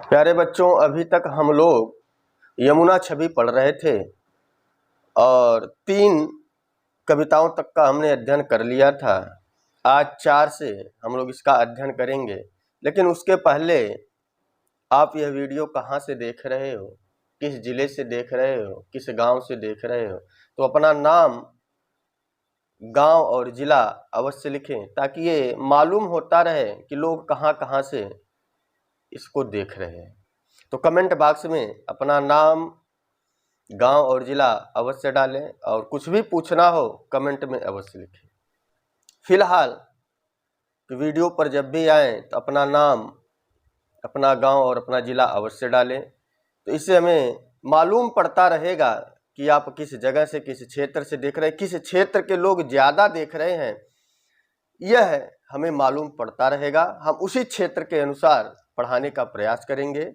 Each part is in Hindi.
प्यारे बच्चों, अभी तक हम लोग यमुना छवि पढ़ रहे थे और 3 कविताओं तक का हमने अध्ययन कर लिया था। आज 4 से हम लोग इसका अध्ययन करेंगे, लेकिन उसके पहले आप यह वीडियो कहाँ से देख रहे हो, किस जिले से देख रहे हो, किस गांव से देख रहे हो, तो अपना नाम, गांव और जिला अवश्य लिखें ताकि ये मालूम होता रहे कि लोग कहाँ कहाँ से इसको देख रहे हैं। तो कमेंट बॉक्स में अपना नाम, गांव और जिला अवश्य डालें और कुछ भी पूछना हो कमेंट में अवश्य लिखें। फिलहाल वीडियो पर जब भी आए तो अपना नाम, अपना गांव और अपना जिला अवश्य डालें, तो इससे हमें मालूम पड़ता रहेगा कि आप किस जगह से, किस क्षेत्र से देख रहे हैं, किस क्षेत्र के लोग ज़्यादा देख रहे हैं, यह हमें मालूम पड़ता रहेगा। हम उसी क्षेत्र के अनुसार पढ़ाने का प्रयास करेंगे।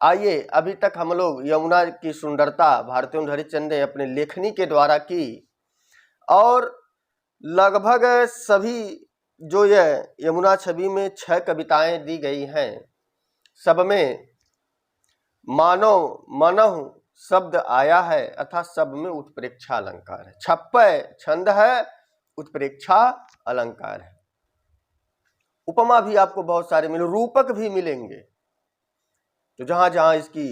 आइए, अभी तक हम लोग यमुना की सुंदरता भारतेंदु हरिश्चंद्र ने अपने लेखनी के द्वारा की और लगभग सभी जो यह यमुना छवि में 6 कविताएं दी गई हैं, सब में मानव मनहु शब्द आया है अर्थात सब में उत्प्रेक्षा अलंकार है। 56 छंद है, उत्प्रेक्षा अलंकार है। उपमा भी आपको बहुत सारे मिले, रूपक भी मिलेंगे, तो जहां जहां इसकी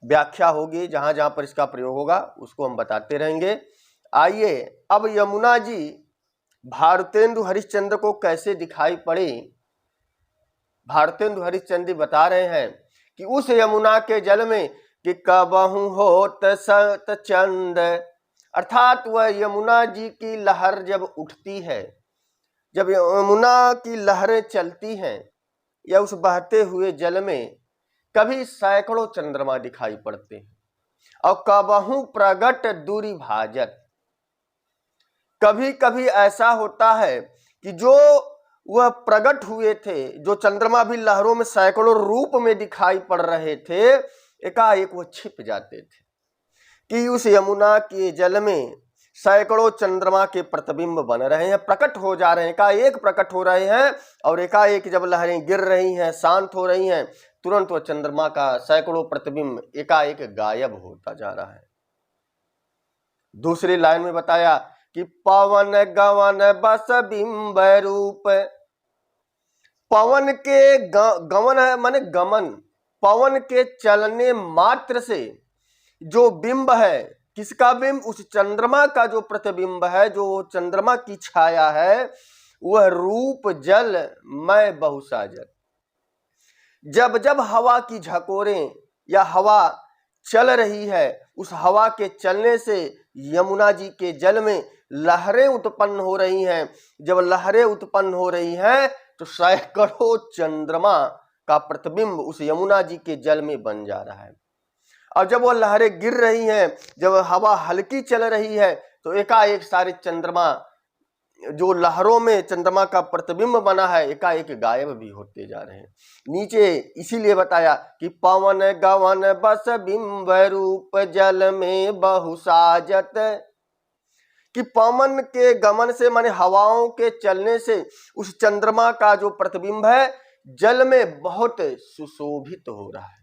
व्याख्या होगी, जहां जहां पर इसका प्रयोग होगा उसको हम बताते रहेंगे। आइए, अब यमुना जी भारतेंदु हरिश्चंद्र को कैसे दिखाई पड़ी। भारतेंदु हरिश्चंद्र बता रहे हैं कि उस यमुना के जल में कि कबहु होत सत चंद, अर्थात वह यमुना जी की लहर जब उठती है, जब यमुना की लहरें चलती हैं या उस बहते हुए जल में कभी सैकड़ों चंद्रमा दिखाई पड़ते हैं और कबहु प्रगट दूरी भाजत, कभी कभी ऐसा होता है कि जो वह प्रगट हुए थे, जो चंद्रमा भी लहरों में सैकड़ों रूप में दिखाई पड़ रहे थे, एकाएक वो छिप जाते थे कि उस यमुना के जल में सैकड़ों चंद्रमा के प्रतिबिंब बन रहे हैं, प्रकट हो जा रहे हैं, एकाएक प्रकट हो रहे हैं और एकाएक जब लहरें गिर रही हैं, शांत हो रही हैं, तुरंत वह चंद्रमा का सैकड़ों प्रतिबिंब एकाएक गायब होता जा रहा है। दूसरी लाइन में बताया कि पवन गवन बस बिंब रूप, पवन के गमन है माने गमन, पवन के चलने मात्र से जो बिंब है, किसका बिंब, उस चंद्रमा का जो प्रतिबिंब है, जो चंद्रमा की छाया है, वह रूप जल मैं बहुसाजत, जब जब हवा की झकोरें या हवा चल रही है, उस हवा के चलने से यमुना जी के जल में लहरें उत्पन्न हो रही हैं। जब लहरें उत्पन्न हो रही हैं तो सैकड़ों चंद्रमा का प्रतिबिंब उस यमुना जी के जल में बन जा रहा है। और जब वो लहरें गिर रही हैं, जब हवा हल्की चल रही है, तो एकाएक सारे चंद्रमा, जो लहरों में चंद्रमा का प्रतिबिंब बना है, एकाएक गायब भी होते जा रहे हैं। नीचे इसीलिए बताया कि पवन गवन बस बिंब रूप जल में बहुसाजत, कि पवन के गमन से माने हवाओं के चलने से उस चंद्रमा का जो प्रतिबिंब है जल में बहुत सुशोभित हो रहा है।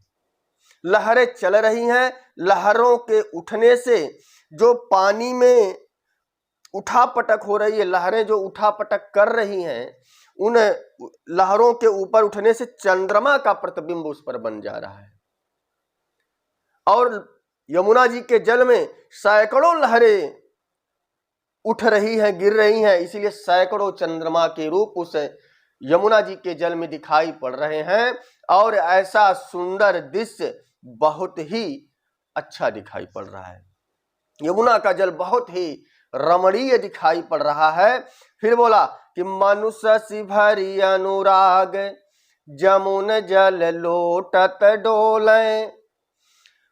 लहरें चल रही हैं, लहरों के उठने से जो पानी में उठापटक हो रही है, लहरें जो उठापटक कर रही हैं, उन लहरों के ऊपर उठने से चंद्रमा का प्रतिबिंब उस पर बन जा रहा है। और यमुना जी के जल में सैकड़ों लहरें उठ रही हैं, गिर रही हैं, इसीलिए सैकड़ों चंद्रमा के रूप उस यमुना जी के जल में दिखाई पड़ रहे हैं और ऐसा सुंदर दृश्य बहुत ही अच्छा दिखाई पड़ रहा है। यमुना का जल बहुत ही रमणीय दिखाई पड़ रहा है। फिर बोला कि मनुष्य सी भरी अनुराग जमुन जल लोटत डोले,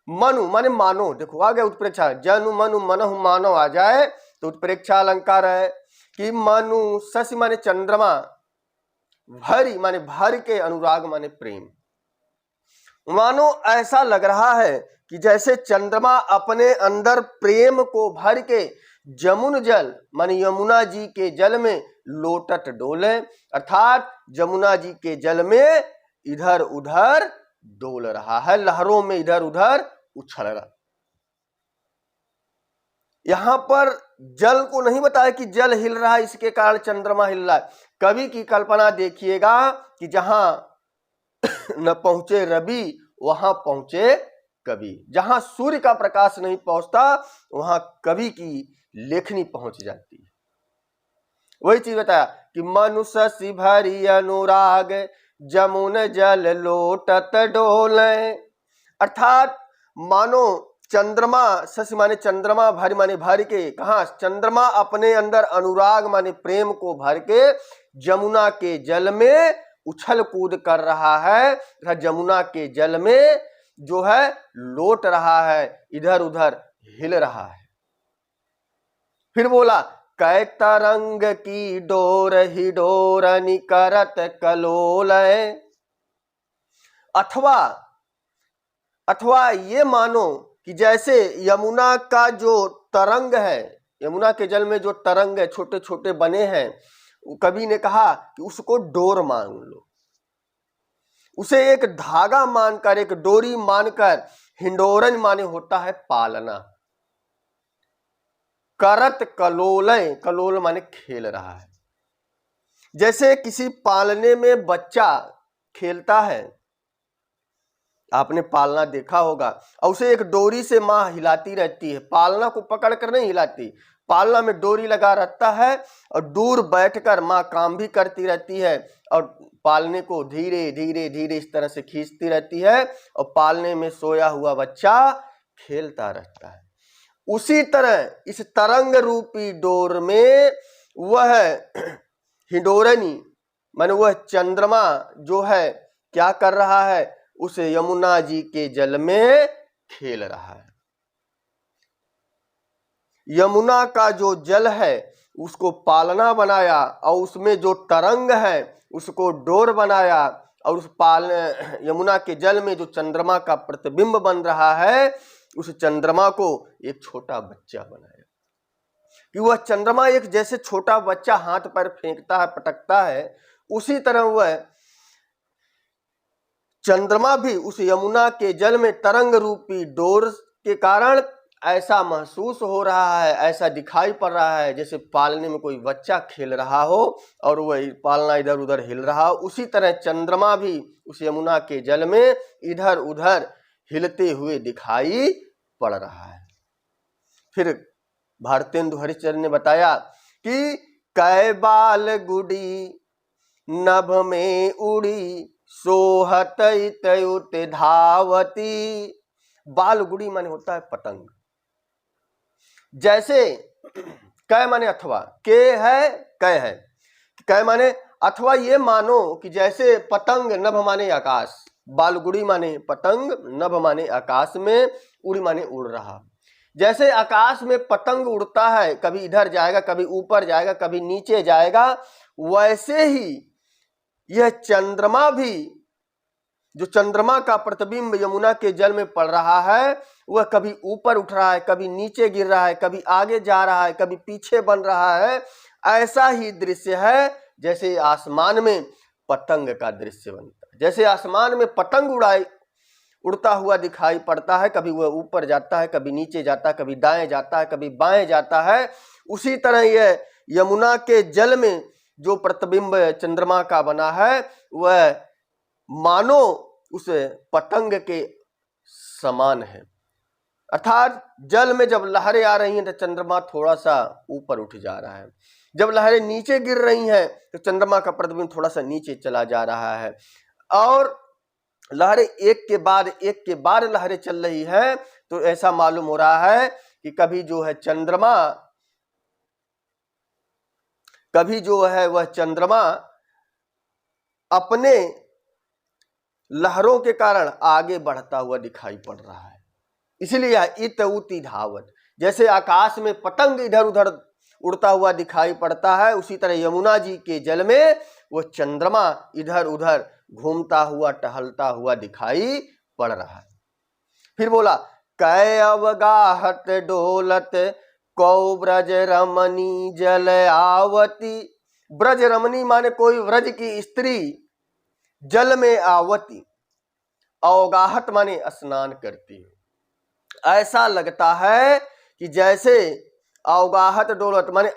मनु माने मानो, देखो आ गया उत्प्रेक्षा, जनु मनु मनहु मानो आ जाए तो उत्प्रेक्षा अलंकार है कि मनु शशि माने चंद्रमा, भरी माने भर के, अनुराग माने प्रेम, मानो ऐसा लग रहा है कि जैसे चंद्रमा अपने अंदर प्रेम को भर के जमुन जल माने यमुना जी के जल में लोटत डोले, अर्थात यमुना जी के जल में इधर उधर डोल रहा है, लहरों में इधर उधर उछल रहा। यहां पर जल को नहीं बताया कि जल हिल रहा है इसके कारण चंद्रमा हिल रहा है। कवि की कल्पना देखिएगा कि जहां न पहुंचे रवि वहां पहुंचे कवि, जहां सूर्य का प्रकाश नहीं पहुंचता वहां कवि की लेखनी पहुंच जाती है। वही चीज बताया कि मनुष्य सी भरी अनुराग जमुन जल लोटत डोले, अर्थात मानो चंद्रमा, शशि माने चंद्रमा, भरी माने भर के, कहा चंद्रमा अपने अंदर अनुराग माने प्रेम को भर के जमुना के जल में उछल कूद कर रहा है, जमुना के जल में जो है लोट रहा है, इधर उधर हिल रहा है। फिर बोला कै तरंग की डोर ही डोर निकरत कलोल, अथवा ये मानो कि जैसे यमुना का जो तरंग है, यमुना के जल में जो तरंग है छोटे छोटे बने हैं, कवि ने कहा कि उसको डोर मान लो, उसे एक धागा मानकर, एक डोरी मानकर, हिंडोरन माने होता है पालना, करत कलोलय, कलोल माने खेल रहा है। जैसे किसी पालने में बच्चा खेलता है, आपने पालना देखा होगा, और उसे एक डोरी से माँ हिलाती रहती है, पालना को पकड़ कर नहीं हिलाती, पालना में डोरी लगा रहता है और दूर बैठकर माँ काम भी करती रहती है और पालने को धीरे धीरे धीरे इस तरह से खींचती रहती है और पालने में सोया हुआ बच्चा खेलता रहता है। उसी तरह इस तरंग रूपी डोर में वह हिंडोरनी माने वह चंद्रमा जो है क्या कर रहा है, उस यमुना जी के जल में खेल रहा है। यमुना का जो जल है उसको पालना बनाया और उसमें जो तरंग है उसको डोर बनाया और उस यमुना के जल में जो चंद्रमा का प्रतिबिंब बन रहा है उस चंद्रमा को एक छोटा बच्चा बनाया कि वह चंद्रमा एक जैसे छोटा बच्चा हाथ पैर फेंकता है, पटकता है, उसी तरह वह चंद्रमा भी उस यमुना के जल में तरंग रूपी डोर के कारण ऐसा महसूस हो रहा है, ऐसा दिखाई पड़ रहा है जैसे पालने में कोई बच्चा खेल रहा हो और वह पालना इधर उधर हिल रहा हो। उसी तरह चंद्रमा भी उस यमुना के जल में इधर उधर हिलते हुए दिखाई पड़ रहा है। फिर भारतेंदु हरिश्चंद्र ने बताया कि कै बाल गुड़ी नभ में उड़ी सोहत तयुत धावती, बाल गुड़ी माने होता है पतंग। जैसे कै माने अथवा, के है कै है, कै माने अथवा ये मानो कि जैसे पतंग, नभ माने आकाश, बालगुड़ी माने पतंग, नभ माने आकाश में, उड़ी माने उड़ रहा। जैसे आकाश में पतंग उड़ता है, कभी इधर जाएगा, कभी ऊपर जाएगा, कभी नीचे जाएगा, वैसे ही यह चंद्रमा भी, जो चंद्रमा का प्रतिबिंब यमुना के जल में पड़ रहा है, वह कभी ऊपर उठ रहा है, कभी नीचे गिर रहा है, कभी आगे जा रहा है, कभी पीछे बन रहा है। ऐसा ही दृश्य है जैसे आसमान में पतंग का दृश्य बनता है। जैसे आसमान में पतंग उड़ता हुआ दिखाई पड़ता है, कभी वह ऊपर जाता है, कभी नीचे जाता है, कभी दाएं जाता है, कभी बाएं जाता है, उसी तरह यह यमुना के जल में जो प्रतिबिंब चंद्रमा का बना है वह मानो उस पतंग के समान है। अर्थात जल में जब लहरें आ रही हैं तो चंद्रमा थोड़ा सा ऊपर उठ जा रहा है, जब लहरें नीचे गिर रही हैं तो चंद्रमा का प्रतिबिंब थोड़ा सा नीचे चला जा रहा है, और लहरें एक के बाद लहरें चल रही है तो ऐसा मालूम हो रहा है कि कभी जो है चंद्रमा, कभी जो है वह चंद्रमा अपने लहरों के कारण आगे बढ़ता हुआ दिखाई पड़ रहा है। इसलिए इत उति धावत, जैसे आकाश में पतंग इधर उधर उड़ता हुआ दिखाई पड़ता है, उसी तरह यमुना जी के जल में वह चंद्रमा इधर उधर घूमता हुआ टहलता हुआ दिखाई पड़ रहा है। फिर बोला कै अवगाहत डोलत कौ ब्रज रमणी जल आवती, ब्रज रमणी माने कोई व्रज की स्त्री जल में आवती, अवगाहत माने स्नान करती है। ऐसा लगता है कि जैसे अवगाहत डोलत माने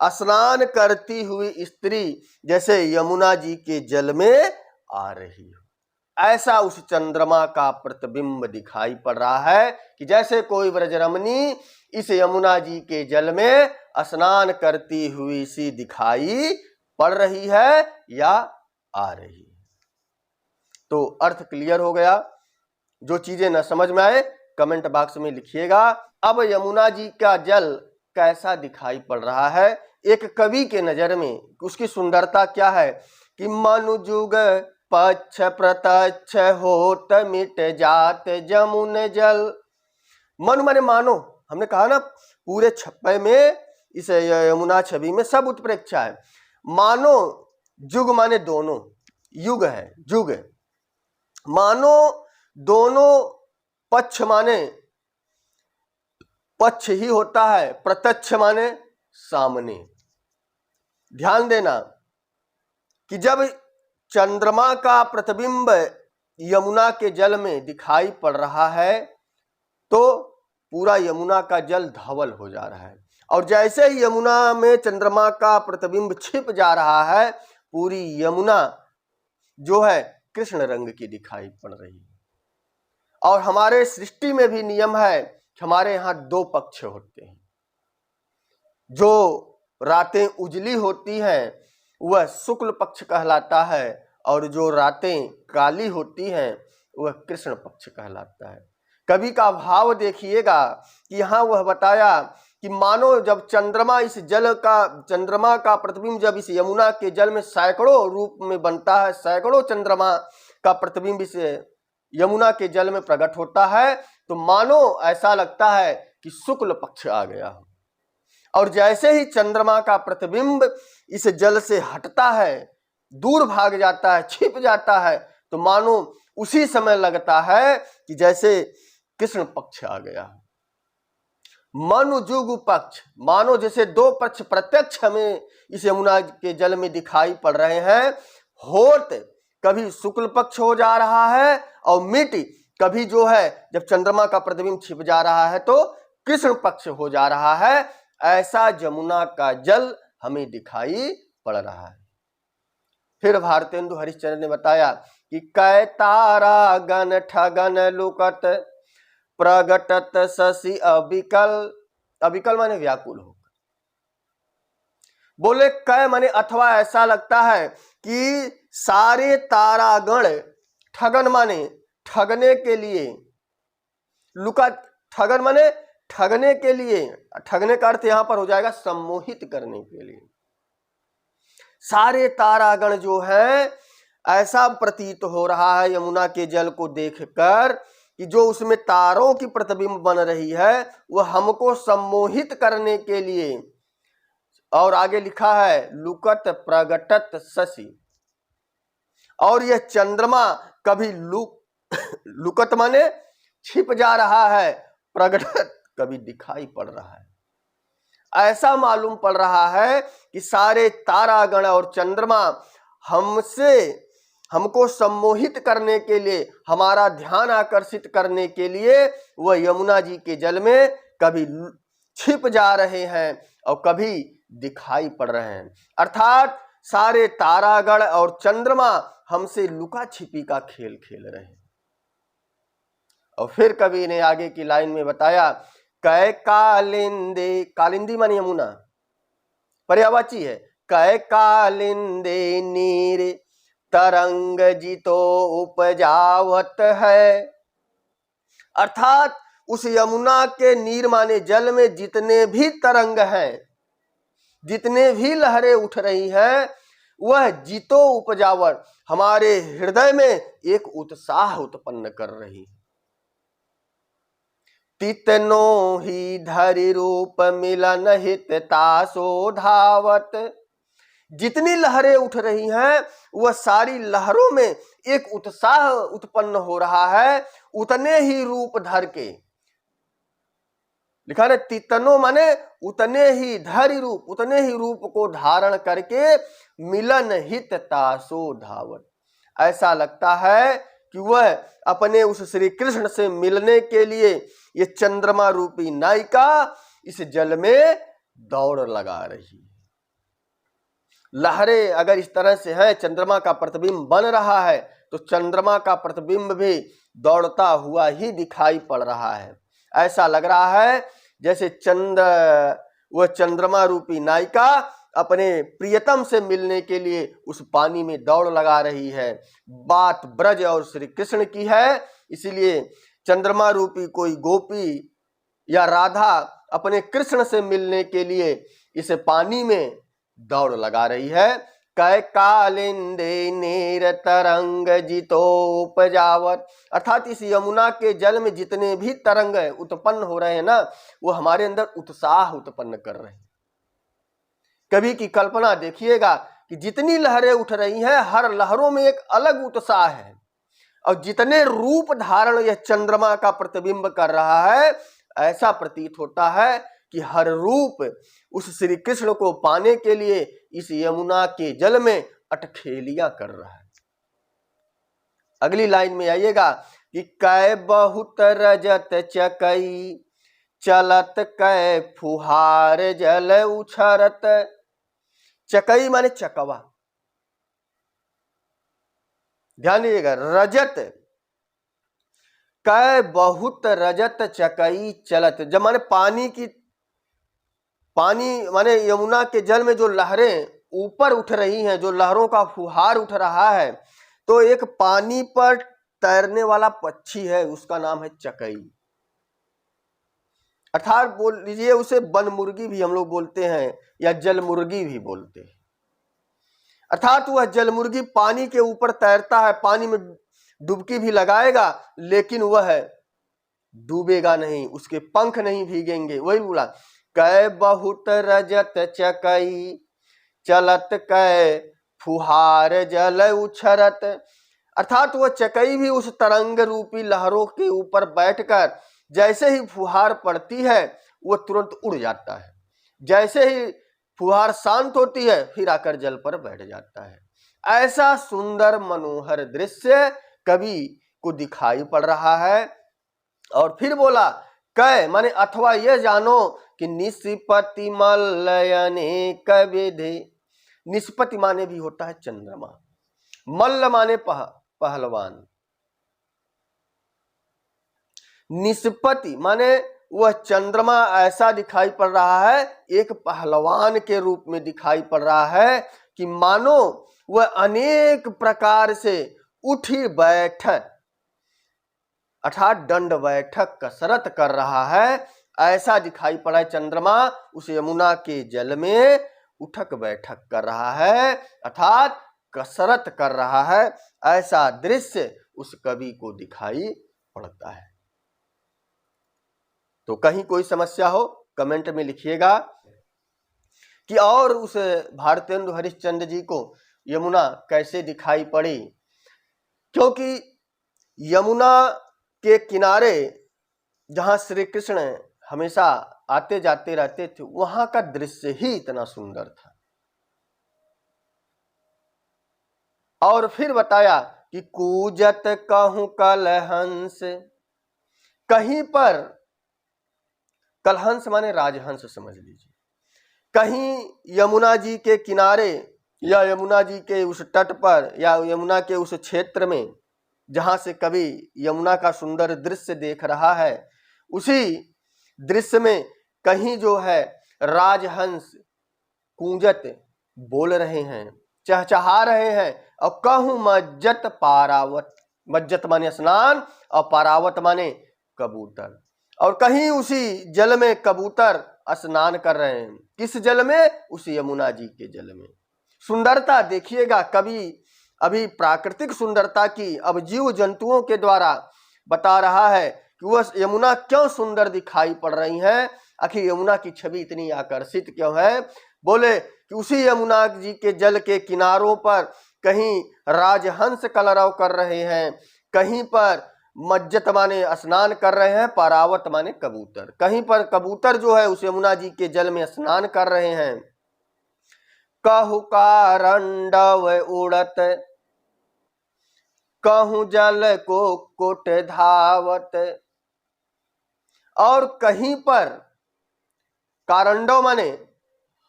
स्नान करती हुई स्त्री जैसे यमुना जी के जल में आ रही हो, ऐसा उस चंद्रमा का प्रतिबिंब दिखाई पड़ रहा है कि जैसे कोई व्रजरमणी इस यमुना जी के जल में स्नान करती हुई सी दिखाई पड़ रही है या आ रही है। तो अर्थ क्लियर हो गया। जो चीजें न समझ में आए कमेंट बॉक्स में लिखिएगा। अब यमुना जी का जल कैसा दिखाई पड़ रहा है एक कवि के नजर में, उसकी सुंदरता क्या है कि मनुजुग पक्ष प्रत्यक्ष होत मिट जात जमुन जल। मन माने मानो, हमने कहा ना पूरे छप्पे में इस यमुना छवि में सब उत्प्रेक्षा है। मानो जुग माने दोनों, युग है जुग, मानो दोनों पक्ष माने पक्ष ही होता है, प्रत्यक्ष माने सामने। ध्यान देना कि जब चंद्रमा का प्रतिबिंब यमुना के जल में दिखाई पड़ रहा है तो पूरा यमुना का जल धवल हो जा रहा है, और जैसे ही यमुना में चंद्रमा का प्रतिबिंब छिप जा रहा है पूरी यमुना जो है कृष्ण रंग की दिखाई पड़ रही है। और हमारे सृष्टि में भी नियम है कि हमारे यहाँ दो पक्ष होते हैं। जो रातें उजली होती हैं वह शुक्ल पक्ष कहलाता है, और जो रातें काली होती हैं वह कृष्ण पक्ष कहलाता है। कवि का भाव देखिएगा कि यहाँ वह बताया कि मानो जब चंद्रमा का प्रतिबिंब जब इस यमुना के जल में सैकड़ों रूप में बनता है, सैकड़ों चंद्रमा का प्रतिबिंब इस यमुना के जल में प्रकट होता है, तो मानो ऐसा लगता है कि शुक्ल पक्ष आ गया हो। और जैसे ही चंद्रमा का प्रतिबिंब इस जल से हटता है, दूर भाग जाता है, छिप जाता है, तो मानो उसी समय लगता है कि जैसे कृष्ण पक्ष आ गया। मनुजुग पक्ष, मानो जैसे दो पक्ष प्रत्यक्ष हमें इस यमुना के जल में दिखाई पड़ रहे हैं। होत कभी शुक्ल पक्ष हो जा रहा है, और मिट कभी जो है जब चंद्रमा का प्रतिबिंब छिप जा रहा है तो कृष्ण पक्ष हो जा रहा है। ऐसा जमुना का जल हमें दिखाई पड़ रहा है। फिर भारतेंदु हरिश्चंद्र ने बताया कि कै तारा गण ठगन लुकत प्रगटत शशि अविकल। अविकल माने व्याकुल होकर। बोले कै माने अथवा ऐसा लगता है कि सारे तारागण, ठगन माने ठगने के लिए, लुका ठगन माने ठगने के लिए, ठगने का अर्थ यहां पर हो जाएगा सम्मोहित करने के लिए। सारे तारागण जो है, ऐसा प्रतीत हो रहा है यमुना के जल को देखकर कि जो उसमें तारों की प्रतिबिंब बन रही है वह हमको सम्मोहित करने के लिए। और आगे लिखा है लुकत प्रगटत शशि, और यह चंद्रमा कभी लुकत माने छिप जा रहा है, प्रगटत कभी दिखाई पड़ रहा है। ऐसा मालूम पड़ रहा है कि सारे तारागण और चंद्रमा हमको सम्मोहित करने के लिए, हमारा ध्यान आकर्षित करने के लिए वह यमुना जी के जल में कभी छिप जा रहे हैं और कभी दिखाई पड़ रहे हैं। अर्थात सारे तारागण और चंद्रमा हमसे लुका छिपी का खेल खेल रहे हैं। और फिर कवि ने आगे की लाइन में बताया कै कालिंदे, कालिंदी माने यमुना, पर्यायवाची है। कै कालिंदे नीर तरंग जितो उपजावत है। अर्थात उस यमुना के नीर माने जल में जितने भी तरंग हैं, जितने भी लहरें उठ रही हैं, वह जितो उपजावत हमारे हृदय में एक उत्साह उत्पन्न कर रही है। तितनो ही धरि रूप मिलन हित तासो धावत। जितनी लहरें उठ रही हैं वह सारी लहरों में एक उत्साह उत्पन्न हो रहा है, उतने ही रूप धर के। लिखा है तितनो माने उतने ही धरि रूप, उतने ही रूप को धारण करके मिलन हित तासो धावत, ऐसा लगता है कि वह अपने उस श्री कृष्ण से मिलने के लिए ये चंद्रमा रूपी नायिका इस जल में दौड़ लगा रही है। लहरें अगर इस तरह से हैं, चंद्रमा का प्रतिबिंब बन रहा है, तो चंद्रमा का प्रतिबिंब भी दौड़ता हुआ ही दिखाई पड़ रहा है। ऐसा लग रहा है जैसे वह चंद्रमा रूपी नायिका अपने प्रियतम से मिलने के लिए उस पानी में दौड़ लगा रही है। बात ब्रज और श्री कृष्ण की है, इसीलिए चंद्रमा रूपी कोई गोपी या राधा अपने कृष्ण से मिलने के लिए इस पानी में दौड़ लगा रही है। कै कालिंदे नीर तरंग जितोपजावत, अर्थात इस यमुना के जल में जितने भी तरंग उत्पन्न हो रहे हैं ना, वो हमारे अंदर उत्साह उत्पन्न कर रहे हैं। कभी की कल्पना देखिएगा कि जितनी लहरें उठ रही हैं, हर लहरों में एक अलग उत्साह है, और जितने रूप धारण यह चंद्रमा का प्रतिबिंब कर रहा है, ऐसा प्रतीत होता है कि हर रूप उस श्री कृष्ण को पाने के लिए इस यमुना के जल में अटखेलियां कर रहा है। अगली लाइन में आइएगा कि कै बहुत रजत चकई चलत कै फुहार जल उछरत। चकई माने चकवा, ध्यान दीजिएगा, रजत, कै बहुत रजत चकई चलत, जब माने पानी माने यमुना के जल में जो लहरें ऊपर उठ रही हैं, जो लहरों का फुहार उठ रहा है, तो एक पानी पर तैरने वाला पक्षी है, उसका नाम है चकई। अर्थात बोल लीजिए उसे वन मुर्गी भी हम लोग बोलते हैं, या जल मुर्गी भी बोलते हैं। अर्थात वह जल मुर्गी पानी के ऊपर तैरता है, पानी में डुबकी भी लगाएगा, लेकिन वह डूबेगा नहीं, उसके पंख नहीं भीगेंगे। वही बोला कै बहुत रजत चकई चलत कै फुहार जल उछरत, अर्थात वह चकई भी उस तरंग रूपी लहरों के ऊपर बैठकर जैसे ही फुहार पड़ती है वह तुरंत उड़ जाता है, जैसे ही फुहार शांत होती है फिर आकर जल पर बैठ जाता है। ऐसा सुंदर मनोहर दृश्य कवि को दिखाई पड़ रहा है। और फिर बोला कै माने अथवा यह जानो कि निष्पति मल्लयने कविधे, निष्पति माने भी होता है चंद्रमा, मल्ल माने पहलवान, निष्पति माने वह चंद्रमा ऐसा दिखाई पड़ रहा है, एक पहलवान के रूप में दिखाई पड़ रहा है कि मानो वह अनेक प्रकार से उठी बैठक अर्थात दंड बैठक कसरत कर रहा है, ऐसा दिखाई पड़ा है। चंद्रमा उस यमुना के जल में उठक बैठक कर रहा है, अर्थात कसरत कर रहा है, ऐसा दृश्य उस कवि को दिखाई पड़ता है। तो कहीं कोई समस्या हो कमेंट में लिखिएगा कि और उस भारतेंदु हरिश्चंद्र जी को यमुना कैसे दिखाई पड़ी, क्योंकि यमुना के किनारे जहां श्री कृष्ण हमेशा आते जाते रहते थे, वहां का दृश्य ही इतना सुंदर था। और फिर बताया कि कूजत कहूं कलहंस, कहीं पर कलहंस माने राजहंस समझ लीजिए, कहीं यमुना जी के किनारे या यमुना जी के उस तट पर या यमुना के उस क्षेत्र में जहां से कवि यमुना का सुंदर दृश्य देख रहा है, उसी दृश्य में कहीं जो है राजहंस कूंजत बोल रहे हैं, चहचहा रहे हैं। और कहूं मज्जत पारावत, मज्जत माने स्नान और पारावत माने कबूतर, और कहीं उसी जल में कबूतर स्नान कर रहे हैं। किस जल में? उस यमुना जी के जल में। सुंदरता देखिएगा, कवि अभी प्राकृतिक सुंदरता की अब जीव जंतुओं के द्वारा बता रहा है कि वह यमुना क्यों सुंदर दिखाई पड़ रही है, आखिर यमुना की छवि इतनी आकर्षित क्यों है। बोले कि उसी यमुना जी के जल के किनारों पर कहीं राजहंस कलरव कर रहे हैं, कहीं पर मज्जत माने स्नान कर रहे हैं, पारावत माने कबूतर, कहीं पर कबूतर जो है उस यमुना जी के जल में स्नान कर रहे हैं। कहु कारंडव उड़त, कहूँ जल को कोट धावत। और कहीं पर कारंडव माने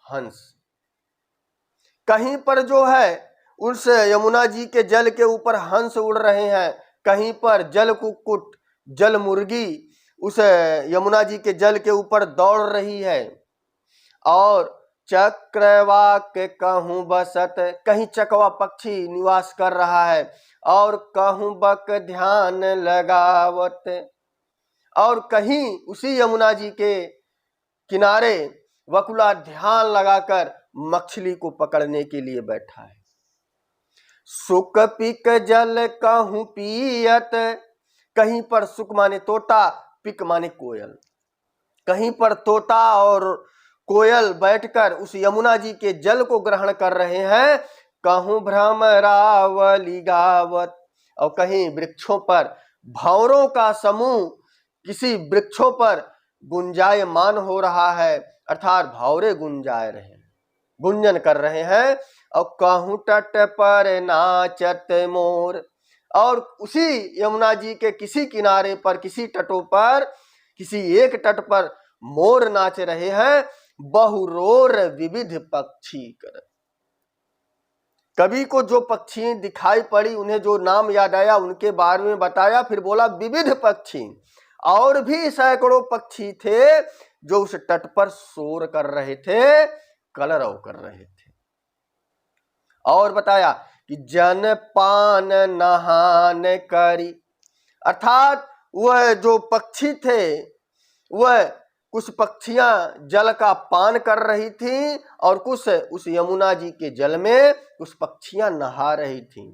हंस, कहीं पर जो है उस यमुना जी के जल के ऊपर हंस उड़ रहे हैं, कहीं पर जल कुक्कुट जल मुर्गी उस यमुना जी के जल के ऊपर दौड़ रही है। और चक्रवाक कहूँ बसत, कहीं चकवा पक्षी निवास कर रहा है। और कहूँ बक ध्यान लगावत, और कहीं उसी यमुना जी के किनारे वकुला ध्यान लगाकर मछली को पकड़ने के लिए बैठा है। सुक पिक जल कहूँ पियत, कहीं पर सुक माने तोता, पिक माने कोयल, कहीं पर तोता और कोयल बैठकर उस यमुना जी के जल को ग्रहण कर रहे हैं। कहूँ भ्रमरावली गावत, और कहीं वृक्षों पर भंवरों का समूह किसी वृक्षों पर गुंजायमान हो रहा है, अर्थात भंवरे गुंजाए रहे हैं, गुंजन कर रहे हैं। और कहूँ तट पर नाचत मोर, और उसी यमुना जी के किसी किनारे पर, किसी तटों पर, किसी एक तट पर मोर नाच रहे हैं। बहुरोर विविध पक्षी कर, कवि को जो पक्षी दिखाई पड़ी, उन्हें जो नाम याद आया उनके बारे में बताया, फिर बोला विविध पक्षी। और भी सैकड़ों पक्षी थे जो उस तट पर शोर कर रहे थे, कलरव कर रहे थे। और बताया कि जन पान नहान करी, अर्थात वह जो पक्षी थे वह कुछ पक्षियां जल का पान कर रही थीं और कुछ उस यमुना जी के जल में कुछ पक्षियां नहा रही थीं।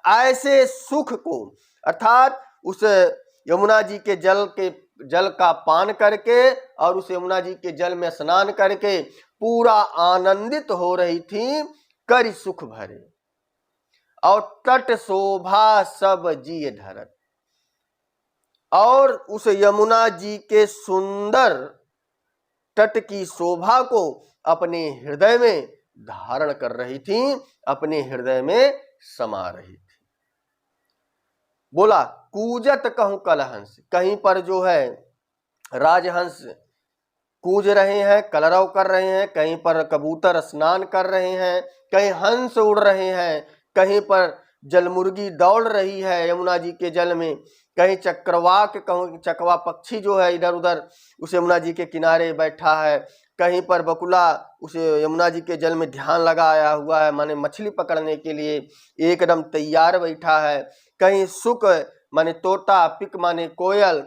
ऐसे सुख को, अर्थात उस यमुना जी के जल का पान करके और उस यमुना जी के जल में स्नान करके पूरा आनंदित हो रही थी, करि सुख भरे। और तट शोभा सब जिय धरत, और उस यमुना जी के सुंदर तट की शोभा को अपने हृदय में धारण कर रही थी, अपने हृदय में समा रही थी। बोला कूजत कहूँ कलहंस, कहीं पर जो है राजहंस कूज रहे हैं, कलरव कर रहे हैं, कहीं पर कबूतर स्नान कर रहे हैं, कहीं हंस उड़ रहे हैं, कहीं पर जलमुर्गी दौड़ रही है यमुना जी के जल में, कहीं चक्रवाक कहूँ चकवा पक्षी जो है इधर उधर उस यमुना जी के किनारे बैठा है, कहीं पर बकुला उस यमुना जी के जल में ध्यान लगाया हुआ है, माने मछली पकड़ने के लिए एकदम तैयार बैठा है। कहीं सुक माने तोता, पिक माने कोयल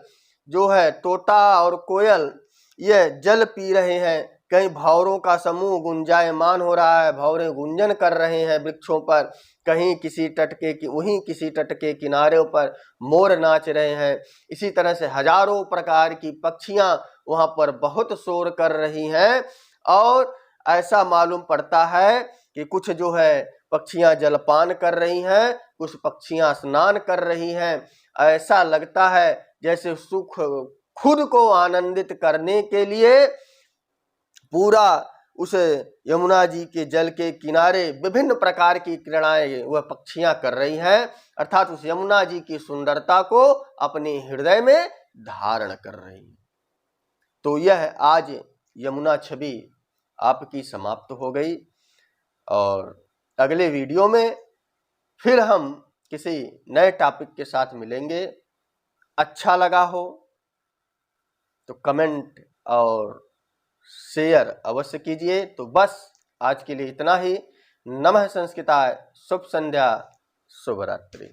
जो है, तोता और कोयल ये जल पी रहे हैं। कहीं भंवरों का समूह गुंजायमान हो रहा है, भंवरे गुंजन कर रहे हैं वृक्षों पर, कहीं किसी तट के किनारों पर मोर नाच रहे हैं। इसी तरह से हजारों प्रकार की पक्षियां वहां पर बहुत शोर कर रही हैं। और ऐसा मालूम पड़ता है कि कुछ जो है पक्षियां जलपान कर रही हैं, कुछ पक्षियां स्नान कर रही हैं। ऐसा लगता है जैसे सुख खुद को आनंदित करने के लिए पूरा उस यमुना जी के जल के किनारे विभिन्न प्रकार की क्रीड़ाएं वह पक्षियां कर रही हैं, अर्थात उस यमुना जी की सुंदरता को अपने हृदय में धारण कर रही हैं। तो यह आज यमुना छवि आपकी समाप्त हो गई, और अगले वीडियो में फिर हम किसी नए टॉपिक के साथ मिलेंगे। अच्छा लगा हो तो कमेंट और शेयर अवश्य कीजिए। तो बस आज के लिए इतना ही। नमः संस्कृताय, शुभ संध्या, शुभ रात्रि।